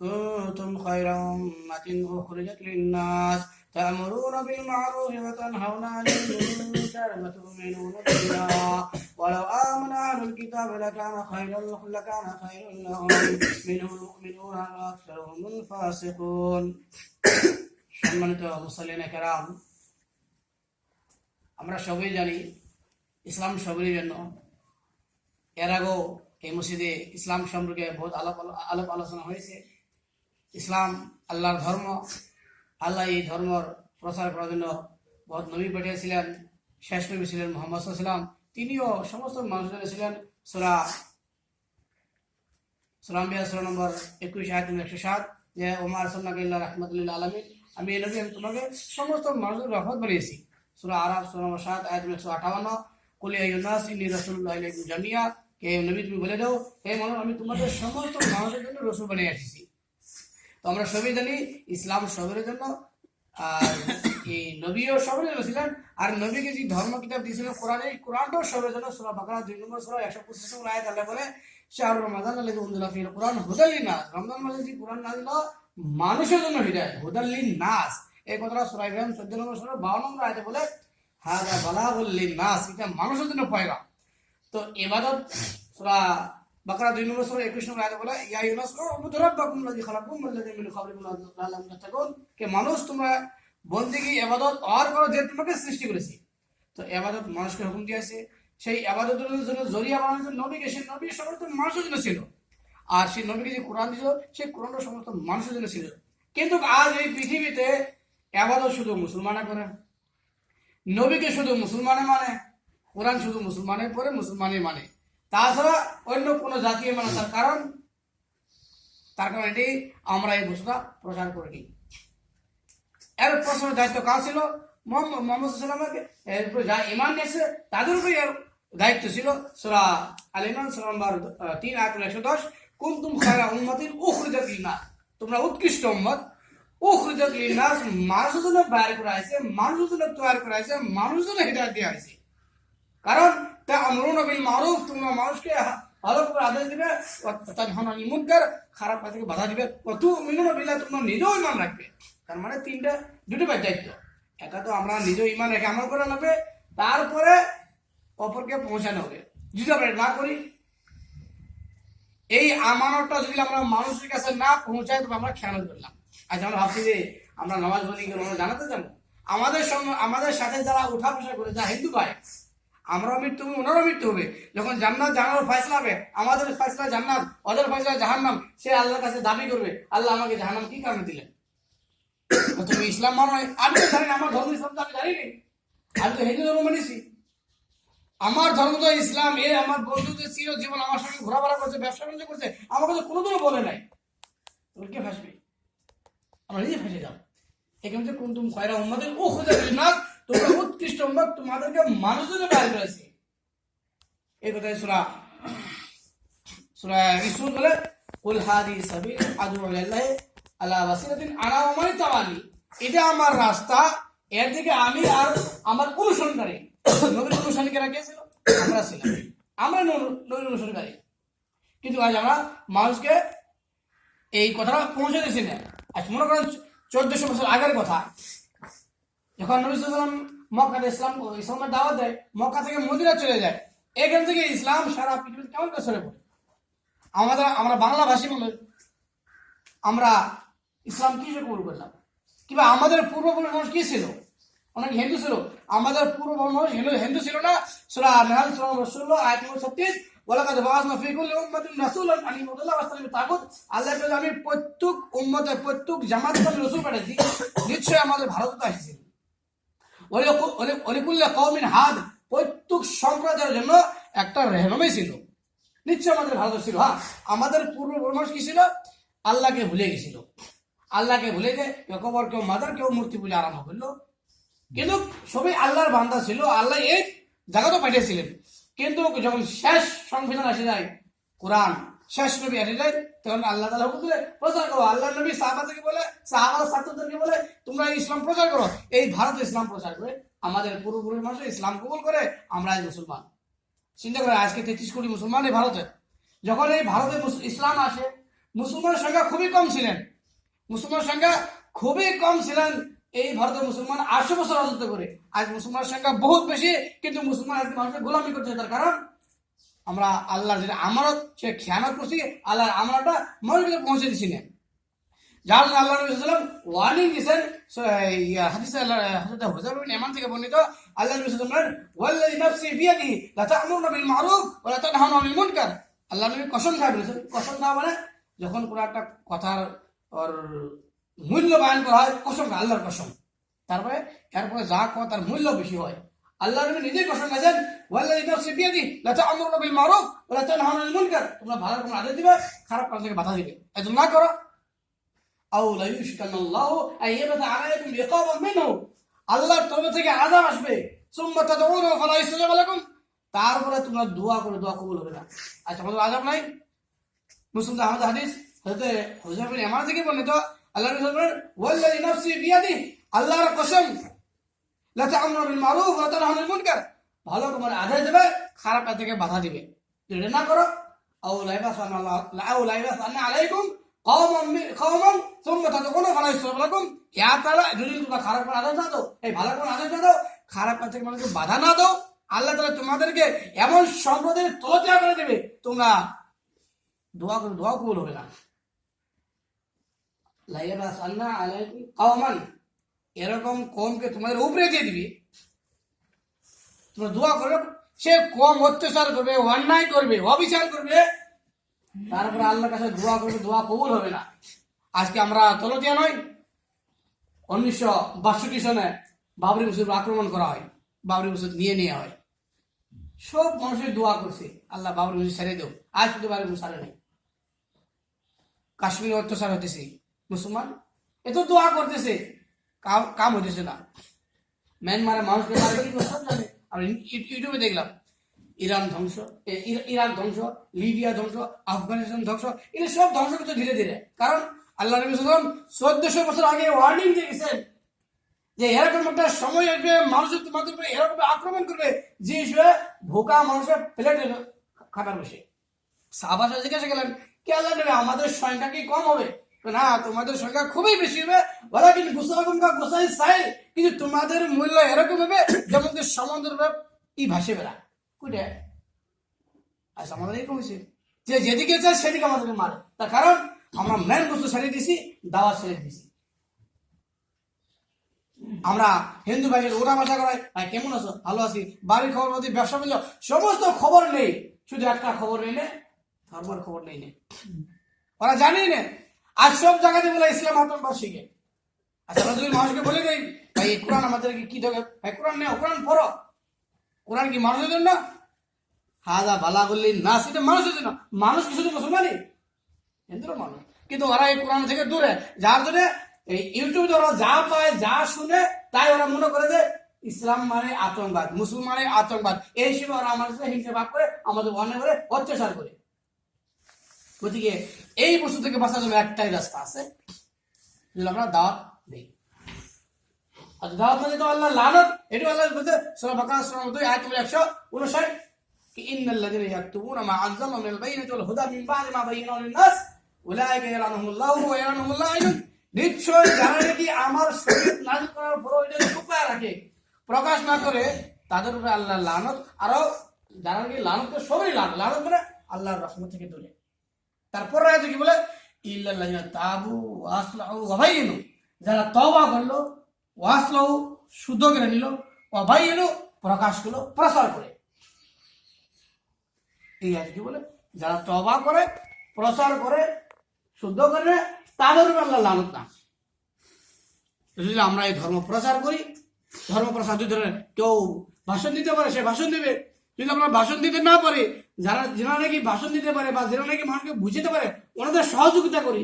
كنتم خير أمة أخرجت للناس تأمرون بالمعروف وتنهون عن المنكر وتؤمنون بالله ولو آمن أهل الكتاب لكان خيرا لهم منهم المؤمنون وأكثرهم الفاسقون। সম্মানিত মুসল্লিন কেরাম, আমরা সবাই জানি ইসলাম সবারই জন্য। এর আগেও এই মসজিদে ইসলাম সম্পর্কে বহুত আলাপ আলোচনা হয়েছে। ইসলাম আল্লাহর ধর্ম। আল্লাহ এই ধর্মর প্রচার করার জন্য বহুত নবী পাঠিয়েছিলেন। শেষ নবী ছিলেন মুহাম্মদ সাল্লাল্লাহু আলাইহি ওয়াসাল্লাম। তিনিও সমস্ত মানুষদের ছিলেন। সূরা আম্বিয়া সূরা নম্বর 21 আয়াত 107, যে ওমা আরসালনাকা ইল্লা রাহমাতাল লিল আলামিন, আমি এই নবী তোমাকে সমস্ত মানুষের রহমত বানিয়েছি। সূরা আরাফ সূরা নম্বর 7 আয়াত 158, কুল ইয়া আইয়ুহান নাস ইন্নী রাসূলুল্লাহি ইলাইকুম জামিয়া, হে নবী তুমি বলে দাও, হে মানুষ আমি তোমাদের সমস্ত মানুষের জন্য রাসূল বানিয়ে এসেছি। তো আমরা সবাই জানি ইসলাম সবার জন্য, আর এই নবীও সবার জন্য ছিলেন। আর নবীকে যে ধর্ম কিতাব দিয়েছিলেন কোরআন, এই কোরআনটাও সবার জন্য। সূরা বাকারা 2 নম্বর সূরা 125 নম্বর আয়াত আল্লাহ বলে, শাহরুর রমাদান আল্লাযী উনজিলা ফীহিল কুরআন হুদাল লিন-নাস, রমজান মাসে যে কোরআন নাযিল মানুষের জন্য হিদায়াত, হুদাল লিন-নাস। এই কথাটা সূরা ইব্রাহিম 14 নম্বর সূরা 52 নম্বর আয়াতে বলে, হাযা বালাগুল লিন-নাস, এটা মানুষের জন্য পয়গাম। তো ইবাদত সূরা বাকারা 2 নম্বর সূরা 21 নম্বর আয়াতে বলে, ইয়া আইয়ুহান নাস উবুদু রাব্বাকুম আল্লাযী খালাকাকুম ওয়াল্লাযী মিন ক্বাবলিকুম লাআল্লাকুম তাত্তাকুন, কে মানুষ তোমরা বন্দেগী ইবাদত আর করো যে তোমাকে সৃষ্টি করেছে। তো ইবাদত মানুষকে হুকুম দিয়েছে। সেই ইবাদতের জন্য জরিয়া বানানোর জন্য নবীকে, সেই নবী সমস্ত মানুষের জন্য ছিল। আর সেই নবীকে যে কোরআন দিয়েছিল, সেই কোরআনটা সমস্ত মানুষের জন্য ছিল। কিন্তু আজ এই পৃথিবীতে ইবাদত শুধু মুসলমানে করে, নবীকে শুধু মুসলমানে মানে, কোরআন শুধু মুসলমানের পরে মুসলমানই মানে, তাছাড়া অন্য কোনো জাতীয় মানে। তার কারণ এটি আমরা এই বস্তুটা প্রচার করে দিই। এর প্রশ্নের দায়িত্ব কার ছিল? মুহাম্মদ সাল্লাল্লাহু এরপর যা ঈমান নিয়েছে তাদের উপরে এর দায়িত্ব ছিল। সূরা আল ইমরান সূরা নম্বর 3 আয়াত 110, কুনতুম খায়রা উম্মাতিন উখরিজাত লিন-নাস, তোমরা উৎকৃষ্ট উম্মত, উখরিজাত লিন-নাস, মানুষের জন্য বাইর করা হয়েছে, মানুষের জন্য তৈরি করা হয়েছে, মানুষের জন্য হিদায়াত দেওয়া হয়েছে। কারণ তা'মুরুনা বিল মারুফ, তোমরা মানুষকে ভালো করে আদেশ দিবে, ওয়া তানহাউনা আনিল মুনকার, খারাপ কাজ থেকে বাধা দিবে, ওয়া তু'মিনুনা বিল্লাহ, তোমরা নিজেও ঈমান রাখবে। তার মানে দুটো দায়িত্ব। এটা তো আমরা নিজেও ঈমান রেখে আমল করা লাগবে, তারপরে অপরকে পৌঁছানো হবে। যদি আমরা না করি, এই আমানতটা যদি আমরা মানুষের কাছে না পৌঁছাই, তবে আমরা খেয়ানত করলাম। আজ আমরা ভাবছি যে আমরা নামাজ পড়ি, আমরা জানাতে যাবো, আমাদের সাথে যারা উঠা বসা করে, যা হিন্দু ভাই, আমরাও মৃত্যু হবে, ওনারও মৃত্যু হবে। যখন জান্নাত জাহান্নামের ফয়সালা হবে, আমাদের ফয়সালা জান্নাত, ওদের ফয়সালা জাহান্নাম, সে আল্লাহর কাছে দাবি করবে, আল্লাহ আমাকে জাহান্নাম কি কারণে দিলেন? তুমি ইসলাম মানো? আমি তো জানি না, আমার ধর্ম ইসলাম তো আমি জানি নি, আমি তো হিন্দু ধর্ম মানিছি। আমার ধর্ম তো ইসলাম। আমার বন্ধু যে চির জীবন আমার সঙ্গে ঘোরাফেরা করছে, ব্যবসা বাণিজ্য করছে, আমাকে তো কোনোদিনও বলে নাই। তুমি কে ফাঁসবে? আমরা নিজে ফাঁসে যাও। এখানে যে কুনতুম খায়রা উম্মাতিন উখরিজাত লিন-নাস, তোমরা উৎকৃষ্ট উম্মত, তোমাদেরকে মানুষের জন্য বাইর করেছে। এই কথাই সূরা ইসরা বলে, কুল হাদিহি সাবিল আদউ ইলাল্লাহি আলা বাসিরাতিন আনা ওয়া মান ইত্তাবানি, এটা আমার রাস্তা, এর দিকে আমি আর আমার অনুসরণকারী। নবীর অনুসরণকারী কে ছিল? আমরা ছিলাম, আমরা নবীর অনুসরণকারী। কিন্তু আজ আমরা মানুষকে এই কথাটা পৌঁছে দিচ্ছি না। আজ মনে করেন 1400 বছর আগের কথা, যখন নবী সাল্লাল্লাহু আলাইহি ওয়াসাল্লাম মক্কাতে ইসলামের দাওয়াত দেয়, মক্কা থেকে মদিনা চলে যায়, এখান থেকে ইসলাম সারা পৃথিবীতে কেমন করে ছড়িয়ে পড়ে। আমরা বাংলা ভাষী মানুষ, আমরা ইসলাম কিসে কবুল করলাম? কিংবা আমাদের পূর্বপুরুষ মানুষ কি ছিল? অনেক হিন্দু ছিল। আমাদের পূর্বপুরুষ মানুষ হিন্দু ছিল না? সূরা নাহল সূরা 16 আয়াত 36, ওয়ালাকাদ বাআসনা ফী কুল্লি উম্মাতিন রাসূলান আন ইবুদুল্লাহ ওয়াসতানিবুত তাগুত, আল্লাহ বলে আমি প্রত্যেক উম্মতে, প্রত্যেক জামাতে রাসূল পাঠিয়েছি, নিশ্চয়ই আমাদের ভারতে আসছে। ওয়ালিকুল্লি কওমিন হাদ, প্রত্যেক সম্প্রদায়ের জন্য একটা রেহনুমাই ছিল। নিশ্চয় আমাদের ভারত ছিল। হ্যাঁ, আমাদের পূর্বপুরুষ কি ছিল? আল্লাহকে ভুলে গেছিল। আল্লাহকে ভুলে যে কেউ মাদার, কেউ মূর্তি পূজা আরম্ভ করলো। কিন্তু সবাই আল্লাহর বান্দা ছিল, আল্লাহ এই জায়গাতেও পাঠিয়েছিলেন। কিন্তু যখন শেষ সংবিধান আসে যায়, কোরআন, শেষ নবী আসে যায়, তখন আল্লাহ তাআলা হুকুম দিলেন প্রচার করো। আল্লাহ নবী সাহাবাদেরকে বলে, সাহাবাদের ছাত্রদেরকে বলে, তোমরা ইসলাম প্রচার করো। এই ভারতে ইসলাম প্রচার করে আমাদের পূর্বপুরুষ মানুষ ইসলাম কবুল করে আমরা আজ মুসলমান। চিন্তা করে, আজকে 33 কোটি মুসলমান এই ভারতে। যখন এই ভারতে ইসলাম আসে, মুসলমানের সংখ্যা খুবই কম ছিলেন, মুসলমানের সংখ্যা খুবই কম ছিলেন। এই ভারতের মুসলমান 800 বছর রাজত্ব করে। আজ মুসলমানের সংখ্যা বহুত বেশি, কিন্তু মুসলমান আজকে মানুষের গোলামি করছে। তার কারণ আমরা আল্লাহর যেটা আমানত, সে খেয়ানত করছি, আল্লাহর আমানতটা মানুষকে পৌঁছে দিচ্ছি না। যার জন্য আল্লাহ নবী সাল্লাল্লাহু আলাইহি ওয়াসাল্লাম ওয়ার্নিং দিয়েছেন। হাদিসে হযরত হুযায়ফা বিন ইয়ামান থেকে বর্ণিত, আল্লাহ নবী সাল্লাল্লাহু আলাইহি ওয়াসাল্লাম ওয়াল্লাযী নাফসি বিয়াদিহি লা তা'মুরুনা বিল মা'রুফ ওয়া লা তানহাউনা আনিল মুনকার। আল্লাহ নবী কসম খায় বলেছেন। কসম খাওয়া মানে যখন কোনো একটা কথার ওর মূল্য বায়ন করা হয়, কসম খায়, আল্লাহর কসম। তারপরে এরপরে যা কথা তার মূল্য বেশি হয়। আল্লাহ নবী নিজেই কসম খাচ্ছেন, ওয়াল্লাযী নাফসি বিয়াদিহি লা তা'মুরুনা বিল মা'রুফ ওয়া লা তানহাউনা আনিল মুনকার। তোমরা ভালো কোনো আদেশ দিবে, খারাপ কাজ থেকে বাধা দিবে, এত না করো। আও লা ইউশকানাল্লাহু আন ইয়াবআসা আলাইকুম ইকাবাম মিনহু, আল্লাহর তরফ থেকে আযাব আসবে। সুম্মা তাদউনা ফালা ইস্তাজাব লাকুম, তারপরে তোমরা দোয়া করে দোয়া কবুল হবে না। আচ্ছা, আমাদের আযাব নাই? মুসলিম আহমদ হাদিস হযরত হুযায়ফা বিন ইয়ামান থেকে বর্ণিত, আল্লাহ রাসূল বলেন, ওয়াল্লাযী নাফসি বিয়াদিহি, আল্লাহর কসম, লা তা'মুরুনা বিল মা'রুফ ওয়া তানহাউনা আনিল মুনকার, ভালো তোমার আদেশ দেবে, খারাপ কাজ থেকে বাধা দিবে। যদি এটা না করো, আও লা ইয়াবআসা আলাইকুম কওমান সুম্মা তাদউনা ফালা ইস্তাজাব লাকুম, ইয়া তাআলা যদি তোমরা খারাপ কোনো আদেশ না দাও, এই ভালো কোনো আদেশ না দাও, খারাপ কাজ থেকে মানুষকে বাধা না দাও, আল্লাহ তাআলা তোমাদেরকে এমন সম্প্রদায়ের তলদেয়া করে দেবে, তোমরা দোয়া করে দোয়া কবুল হবে না। লা ইয়াবআসা আলাইকুম কওমান, এরকম কমকে তোমাদের উপরে দিয়ে দিবি। তোমরা দোয়া করবে, সে কম অত্যাচার করবে, অন্যায় করবে, অবিচার করবে, তারপরে আল্লাহর কাছে দোয়া করবে, দোয়া কবুল হবে না। আজকে আমরা তলতিয়া নয়। 1962 সনে বাবরি মসজিদ আক্রমণ করা হয়, বাবরি মসজিদ নিয়ে হয়। সব মানুষের দোয়া করছে, আল্লাহ বাবরি মসজিদ ছেড়ে দেও। আজ কিন্তু বাবরি মসজিদ ছাড়ে নেই। কাশ্মীরে অত্যাচার হতেছে, মুসলমান এত দোয়া করতেছে, কাম হইতেছে না। মিয়ানমারে মানুষকে মারে কি সব জানে। আমি ইউটিউবে দেখলাম, ইরান ধ্বংস, ইরাক ধ্বংস, লিবিয়া ধ্বংস, আফগানিস্তান ধ্বংস, এগুলো সব ধ্বংস করছে ধীরে ধীরে। কারণ আল্লাহ নবী সাল্লাল্লাহু আলাইহি ওয়াসাল্লাম 1400 বছর আগে ওয়ার্নিং দিয়ে গেছেন যে এরকম একটা সময় আসবে, মানুষের তোমাদের উপরে এরকম আক্রমণ করবে যে হিসেবে ভোকা মানুষের প্লেটে খাবার বসে। সাহাবারা জিজ্ঞাসা করলেন, কে আল্লাহ নবী, আমাদের সংখ্যা কি কম হবে? না, তোমাদের সংখ্যা খুবই বেশি হবে, বলা কিন্তু গোসাই সাইল, কিন্তু তোমাদের মূল্য এরকম হবে যেমন সমুদ্রের ই ভাসে বেড়া কুটে। আচ্ছা, আমাদের এরকম হয়েছে যে যেদিকে চায় সেদিকে আমাদেরকে মারে। তার কারণ আমরা মেন বস্তু ছেড়ে দিছি, দাওয়া ছেড়ে দিছি। আমরা হিন্দু ভাইয়ের ওরা ভাষা করাই, ভাই কেমন আছো, ভালো আছি, বাড়ির খবর মধ্যে, ব্যবসা বাণিজ্য সমস্ত খবর নেই, শুধু একটা খবর নেই নে, ধর্মের খবর নেই নে। ওরা জানি না। আর সব জায়গাতে বলে ইসলাম আতঙ্কবাদ শিখে। আচ্ছা, আমরা যদি মানুষকে বলে দেই, ভাই এই কোরআন আমাদেরকে কি দেবে, ভাই কোরআন নেই, কোরআন পড়ো। কোরআন কি মানুষের জন্য? হাজা বালা বললি না, সেটা মানুষের জন্য। মানুষ কি শুধু মুসলমানই? হিন্দুরও মানুষ। কিন্তু ওরা এই কোরআন থেকে দূরে, যার জন্য এই ইউটিউবে ওরা যা পায়, যা শুনে, তাই ওরা মনে করে যে ইসলাম মানে আতঙ্কবাদ, মুসলমানে আতঙ্কবাদ, এই হিসেবে ওরা আমাদের সাথে হিংসা ভাগ করে, আমাদের অন্যায় করে, অত্যাচার করে। গতিকে এই বস্তু থেকে বাঁচার জন্য একটাই রাস্তা আছে, যদি আমরা দাওয়াত দিই। আর দাওয়াত না দিই তো আল্লাহ লানত। এটা আল্লাহ বলতে সূরা বাকারা সূরা 2 আয়াত নম্বর 159, কি ইন্নাল্লাযীনা ইয়াকতুবুনা মা আনজালনা মিনাল বাইয়িনাতি ওয়াল হুদা মিন বা'দি মা বায়্যানাহু লিন-নাস উলাইকা ইয়ালআনুহুমুল্লাহু ওয়া ইয়ালআনুহুমুল লাঈনুন। নিশ্চয় যারা নাকি আমার শরীয়ত নাযিল করার পরও এটা লুকায় রাখে, প্রকাশ না করে, তাদের উপরে আল্লাহর লানত। আরো যারা নাকি লানত করে, সবই লানত করে আল্লাহর রহমত থেকে দূরে। তারপর আয়াতে কি বলে, ইল্লাল্লাযীনা তাবু ওয়া আসলাহু ওয়া বায়্যানু, যারা তওবা করলো, ওয়া আসলাহু শুদ্ধ করে নিল, ওয়া বায়্যানু প্রকাশ করলো, প্রচার করে। এই আয়াতে কি বলে, যারা তওবা করে, প্রচার করে, শুদ্ধ করে, তাদের উপর আল্লাহ লানত না। যদি আমরা এই ধর্ম প্রচার করি, ধর্ম প্রচার যদি কেউ ভাষণ দিতে পারে, সে ভাষণ দিবে। যদি আমরা ভাষণ দিতে না পারি, যারা নাকি ভাষণ দিতে পারে বা যারা নাকি মানুষকে বুঝতে পারে, ওনাদের সহযোগিতা করি।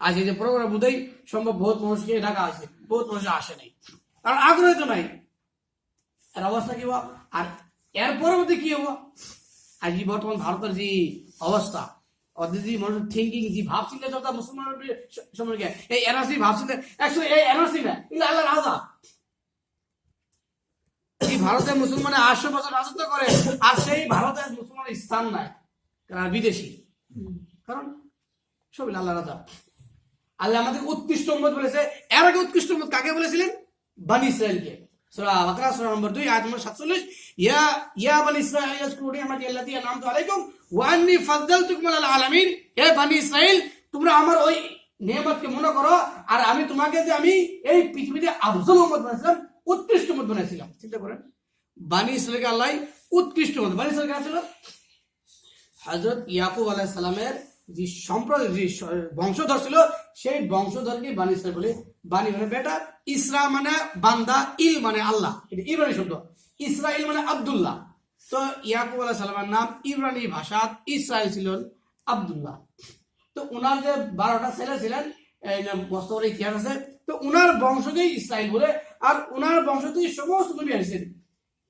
আজ এই যে প্রোগ্রাম বোধহয় সম্ভব বহুত মানুষকে ঢাকা আছে, বহুত মানুষ আসে নাই, কারণ আগ্রহ তো নাই। এর অবস্থা কি হবো? আর এর পরবর্তী কি হবো? আজ বর্তমান ভারতের যে অবস্থা, ওদের যে মানুষের থিঙ্কিং, যে ভাবচিন্তা চলতা মুসলমানের সম্পর্কে, এই এনআরসি ভাবচিন্তা, অ্যাকচুয়ালি এই এনআরসি না, কিন্তু আল্লাহ রাজা। এই ভারতের মুসলমানে 800 বছর রাজত্ব করে, আর সেই ভারতের মুসলমানের স্থান নাই, কারণ বিদেশি। কারণ সব আল্লাহ রাজা। আল্লাহ আমাদের উৎকৃষ্ট উম্মত বলেছে। এর আগে উৎকৃষ্ট উম্মত কাকে বলেছিলেন? বনি ইসরাইলকে। সূরা বাকারা সূরা নম্বর 2 আয়াত নম্বর 47, ইয়া বনি ইসরাইল ইয়াজকুরু নি'মাতি আল্লাতী আন'আমতু আলাইকুম ওয়া আন্নী ফাদ্দালতুকুম আলাল আলামিন। হে বনি ইসরাইল, তোমরা আমার ওই নিয়ামতকে মনে করো, আর আমি তোমাকে যে আমি এই পৃথিবীতে আফজল উম্মত বানাইছিলাম, উৎকৃষ্ট উম্মত বানাইছিলাম। চিন্তা করেন, বনি ইসরাইলকে আল্লাহ উৎকৃষ্ট উম্মত। বনি ইসরাইল কারা ছিল? হযরত ইয়াকুব আলাইহিস সালামের যে সম্প্রদায়, যে বংশধর ছিল, সেই বংশধরকে বনি ইসরাইল বলে। বানি মানে বেটা, ইসরা মানে বান্দা, ইল মানে আল্লাহ, এটা ইব্রানি শব্দ। ইসরাইল মানে আব্দুল্লাহ। তো ইয়াকুব আলাইহিস সালামের নাম ইব্রানি ভাষাত ইসরাইল ছিলেন আব্দুল্লাহ। তো উনার যে 12টা ছেলে ছিলেন, এই বস্তর ইতিহাস আছে, তো উনার বংশকেই ইসরাইল বলে। আর উনার বংশ থেকে সমস্ত নবী আসছেন।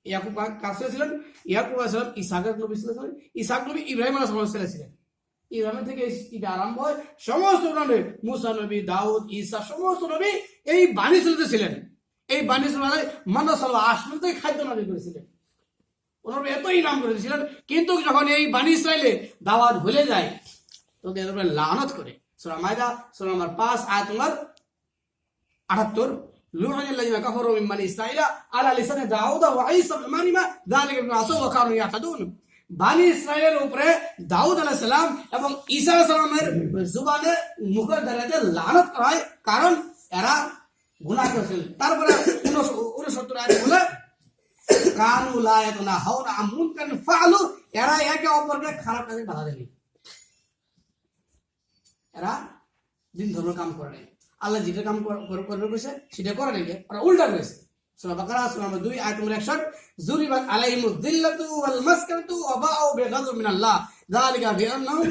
ইয়াকুব কাছে ছিলেন, ইয়াকুব আলাইহিস সালাম ইসহাকের নবী ছিলেন, ইসহাক নবী ইব্রাহিম আলাইহিস সালামের ছেলে ছিলেন। ইব্রাহিম থেকে এটা আরম্ভ হয়। সমস্ত নবী, মুসা নবী, দাউদ, ঈসা, সমস্ত নবী এই বানি ইসরাইলে ছিলেন। এই বানি ইসরাইলে মান্না সাল্লাহ আসমান থেকে খাদ্য নবী করেছিলেন। ওনারা এতই নাম করেছিলেন, কিন্তু যখন এই বানি ইসরাইলে দাওয়াত ভুলে যায়, তো এর উপরে লানত করে। সূরা মাইদা সূরা নম্বর 5 আয়াত নম্বর 78, লু'নিল্লাযিনা কাফারু মিন বানি ইসরাইলা আলা লিসানি দাউদ ওয়া ঈসা ইবনে মারইম যালিকা বিমা আসাউ ওয়া কানু ইয়াতাদুন। বানি ইসরাইলের উপরে দাউদ আলাইহিস সালাম এবং ঈসা আলাইহিস সালামের জবানে, মুখের দ্বারাতে লানত করা হয়, কারণ এরা গুনাহ করেছিল। তারপরে 69 আয়াত বলে কানু লা ইয়াতনাহাউনা আন মুনকারিন ফাআলু, এরা একে অপরকে খারাপ কাজে বাধা দেয়। এরা দিন ধর্ম কাম করে নাই। আল্লাহ যেটা কাম করবে করেছে সেটা করে নাই, ওরা উল্টা করেছে। সূরা বাকারা সূরা নম্বর 2 আয়াত নম্বর 61, যুরিবাত আলাইহিমুদ যিল্লাতু ওয়াল মাসকানাতু ওয়া বাউ বিগাযবিন মিনাল্লাহ যালিকা বিআন্নাহুম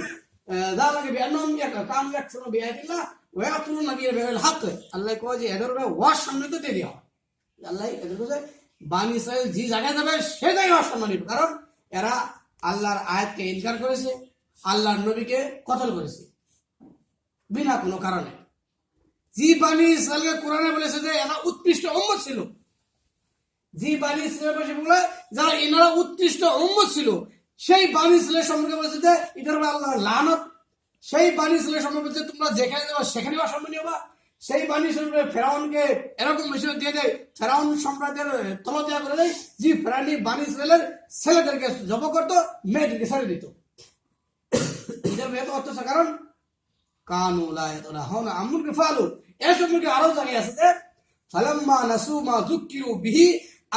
কানু ইয়াকফুরুনা বিআয়াতিল্লাহ ওয়া ইয়াকতুলুনা বিল হক। আল্লাহ কয় যে এদের উপরে অসম্মানিত দিয়ে দেওয়া। আল্লাহ এদের কাছে বানি ইসরাইল যে জায়গায় যাবে সে জায়গায় অসম্মানিত, কারণ এরা আল্লাহর আয়াতকে ইনকার করেছে, আল্লাহর নবীকে কতল করেছে বিনা কোনো কারণে। জি বানি ইসরাইলকে কোরআনে বলেছে যে এরা উৎকৃষ্ট উম্মত ছিল। জি বানি ইসরাইল বলে যারা এনারা উৎকৃষ্ট উম্মত ছিল, সেই বানি ইসরাইল সম্পর্কে বলেছে যে এটার উপরে আল্লাহর লানত। সেই বানি ইসরাইল সম্পর্কে বলছে তোমরা যেখানে যাবে সেখানে অসম্মানী হবা। সেই বানি ইসরাইল ফেরাউনকে এরকম মিশন দিয়ে দেয়, ফেরাউন সম্রাটের তলদেয়া করে দেয়, যে ফেরাউনি বানি ইসরাইলের ছেলেদেরকে জব করতো, মেয়েদেরকে ছেড়ে দিত। এটার এত অত্যাচার, কারণ কানু লা ইয়াতনাহাউনা আন মুনকারিন ফাআলু। এই সম্পর্কে আরো জায়গায় আছে যে ফালাম্মা নাসু মা যুক্কিরু বিহি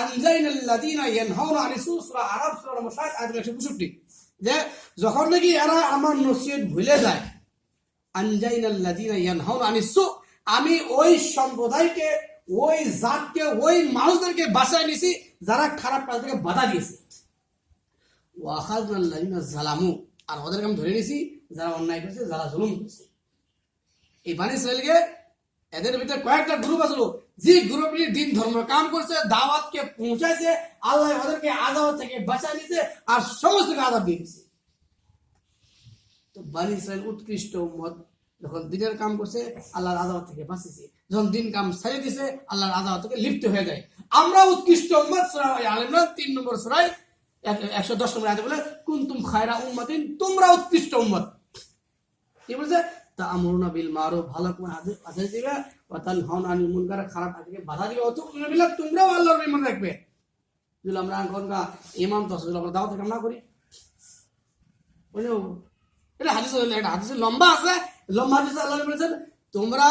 আনজাইনাল্লাযিনা ইয়ানহাউনা আনিস সূ, সূরা আরাফ সূরা নম্বর 7 আয়াত 165, যে যখন নাকি এরা আমার নসিহত ভুলে যায়, আনজাইনাল্লাযিনা ইয়ানহাউনা আনিস সূ, আমি ওই সম্প্রদায়কে, ওই জাতকে, ওই মানুষদেরকে বাঁচায় নিছি যারা খারাপ কাজ থেকে বাধা দিয়েছে। ওয়া আখাযনাল্লাযিনা যালামু, আর ওদেরকে আমি ধরে নিছি যারা অন্যায় করেছে, যারা জুলুম করেছে। এই বানি ইসরাইলকে এদের ভিতরে কয়েকটা গ্রুপ আসলো, যে গ্রুপটি দিন ধর্ম কাম করছে, দাওয়াতকে পৌঁছাইছে, আল্লাহ ওদেরকে আযাব থেকে বাঁচায় নিছে আর সমস্তকে আযাব দিয়ে দিয়েছে। তো বানি ইসরাইল উৎকৃষ্ট উম্মত, যখন দিনের কাম করছে আল্লাহর আযাব থেকে বাঁচিয়েছে, যখন দিন কাম ছেড়ে দিয়েছে আল্লাহর আযাব থেকে লিপ্ত হয়ে যায়। আমরা উৎকৃষ্ট উম্মত, সূরা আল ইমরান 3 নম্বর সূরায় 110 নম্বর আয়াতে বলে কুনতুম খায়রা উম্মাতিন, তোমরা উৎকৃষ্ট উম্মত। কি বলছে? তা'মুরুনা বিল মারুফ, ভালো করে আদেশ দিবে, ওয়া তানহাউনা আনিল মুনকার, খারাপ কাজ থেকে বাধা দিবে, ওয়া তু'মিনুনা বিল্লাহ, তোমরাও আল্লাহর ঈমান রাখবে। যদি আমরা এখনকার ঈমান তো আসলে আমরা দাওয়াত কাম না করি, বুঝলো? এটা হাদিস, এটা হাদিসে লম্বা আছে, লম্বা হাদিসে আল্লাহ বলেছেন তোমরা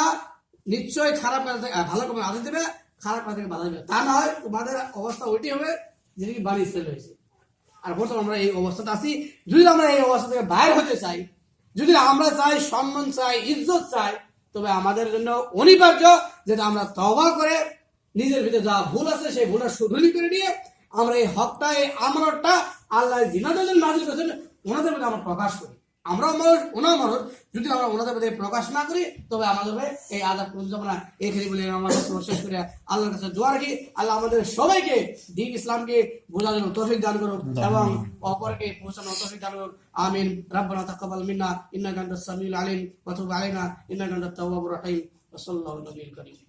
নিশ্চয়ই খারাপ কাজ থেকে ভালো করে আদেশ দিবে, খারাপ কাজ থেকে বাধা দিবে। তা না হয় তোমাদের অবস্থা ওইটি হবে যেটি বানি ইসরাইল হয়েছে। আর বর্তমানে আমরা এই অবস্থাতে আছি। যদি আমরা এই অবস্থা থেকে বাইরে হতে চাই, যদি আমরা চাই সম্মান চাই, ইজ্জত চাই, তবে আমাদের জন্য অনিবার্য যেটা আমরা তওবা করে নিজের ভিতরে যা ভুল আছে সেই ভুলটা শুধরি করে নিয়ে আমরা এই হকটা, এই আমানতটা আল্লাহ যিনাদের জন্য নাযিল করেছেন ওনাদের মধ্যে আমরা প্রকাশ করি। আমরাও মানুষ, ওনাও মানুষ। যদি আমরা ওনাদের মধ্যে প্রকাশ না করি তবে আমাদের এই আযাব পর্যন্ত আমরা এখানে বলে আমাদের শেষ করে আল্লাহর কাছে দোয়া রাখি, আল্লাহ আমাদের সবাইকে দ্বীন ইসলামকে বোঝার জন্য তৌফিক দান করুন এবং অপরকে পৌঁছানোর তৌফিক দান করুন। আমিন। রাব্বানা তাকাব্বাল মিন্না ইন্নাকা আনতাস সামিউল আলিম ওয়া তুব আলাইনা ইন্নাকা আনতাত তাওয়াবুর রহিম। ওয়া সাল্লাল্লাহু আলাইহি ওয়া সাল্লাম।